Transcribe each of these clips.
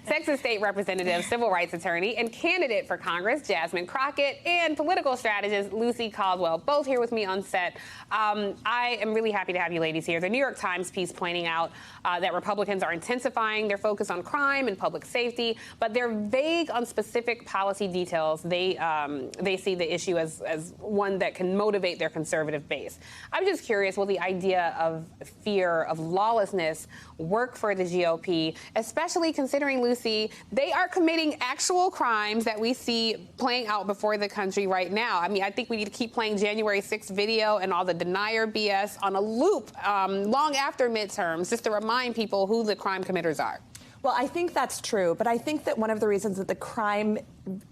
Texas State Representative, civil rights attorney, and candidate for Congress, Jasmine Crockett, and political strategist, Lucy Caldwell, both here with me on set. I am really happy to have you ladies here. The New York Times piece pointing out that Republicans are intensifying their focus on crime and public safety, but they're vague on specific policy details. They see the issue as one that can motivate their conservative base. I'm just curious, will the idea of fear of lawlessness work for the GOP, especially considering, Lucy, they are committing actual crimes that we see playing out before the country right now? I mean, I think we need to keep playing January 6th video and all the denier BS on a loop long after midterms, just to remind people who the crime committers are. Well, I think that's true, but I think that one of the reasons that the crime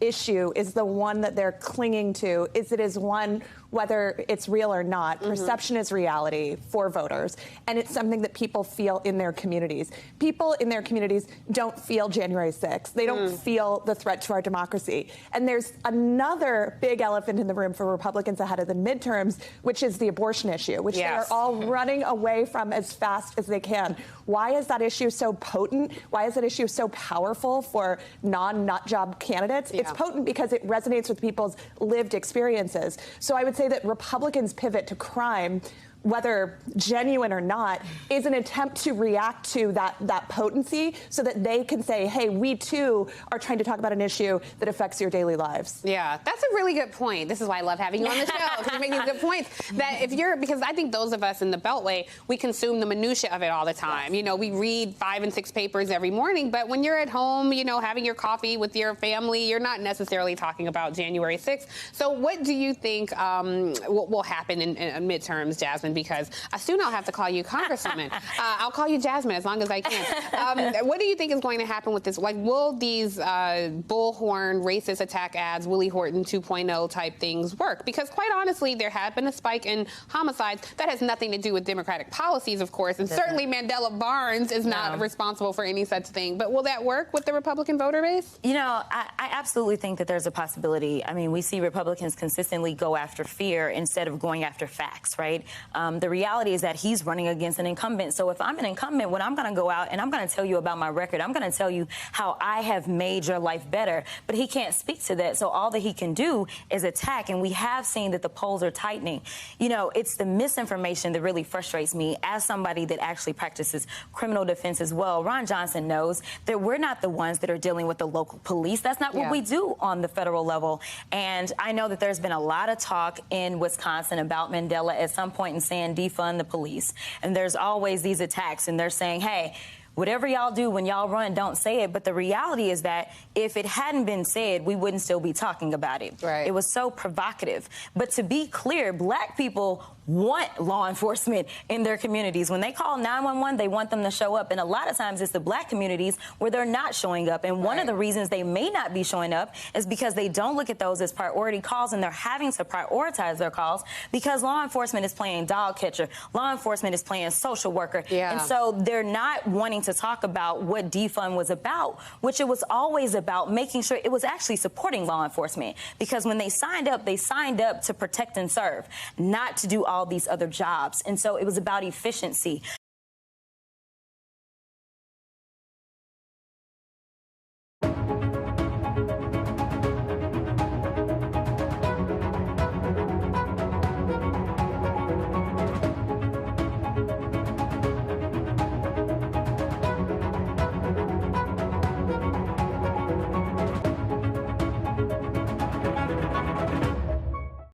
issue is the one that they're clinging to is it is one, whether it's real or not, perception is reality for voters, and it's something that people feel in their communities. People in their communities don't feel January 6th. They don't feel the threat to our democracy. And there's another big elephant in the room for Republicans ahead of the midterms, which is the abortion issue, which they are all running away from as fast as they can. Why is that issue so potent? Why is that issue so powerful for non-nut job candidates? It's potent because it resonates with people's lived experiences. So I would say that Republicans' pivot to crime, whether genuine or not, is an attempt to react to that potency so that they can say, hey, we too are trying to talk about an issue that affects your daily lives. Yeah, that's a really good point. This is why I love having you on the show, because you're making good points. That because I think those of us in the Beltway, we consume the minutia of it all the time. You know, we read 5 and 6 papers every morning, but when you're at home, you know, having your coffee with your family, you're not necessarily talking about January 6th. So what do you think will happen in midterms, Jasmine? Because soon I'll have to call you Congresswoman. I'll call you Jasmine as long as I can. What do you think is going to happen with this? Like, will these bullhorn racist attack ads, Willie Horton 2.0 type things work? Because quite honestly, there have been a spike in homicides. That has nothing to do with Democratic policies, of course, and certainly Mandela Barnes is not responsible for any such thing. But will that work with the Republican voter base? You know, I absolutely think that there's a possibility. I mean, we see Republicans consistently go after fear instead of going after facts, right? The reality is that he's running against an incumbent. So if I'm an incumbent, when I'm going to go out and I'm going to tell you about my record, I'm going to tell you how I have made your life better. But he can't speak to that. So all that he can do is attack. And we have seen that the polls are tightening. You know, it's the misinformation that really frustrates me as somebody that actually practices criminal defense as well. Ron Johnson knows that we're not the ones that are dealing with the local police. That's not what we do on the federal level. And I know that there's been a lot of talk in Wisconsin about Mandela at some point in saying defund the police. And there's always these attacks, and they're saying, hey, whatever y'all do when y'all run, don't say it. But the reality is that if it hadn't been said, we wouldn't still be talking about it. Right. It was so provocative. But to be clear, black people want law enforcement in their communities. When they call 911, they want them to show up. And a lot of times it's the black communities where they're not showing up. And one of the reasons they may not be showing up is because they don't look at those as priority calls, and they're having to prioritize their calls because law enforcement is playing dog catcher. Law enforcement is playing social worker. And so they're not wanting to talk about what defund was about, which it was always about making sure it was actually supporting law enforcement. Because when they signed up to protect and serve, not to do all these other jobs. And so it was about efficiency.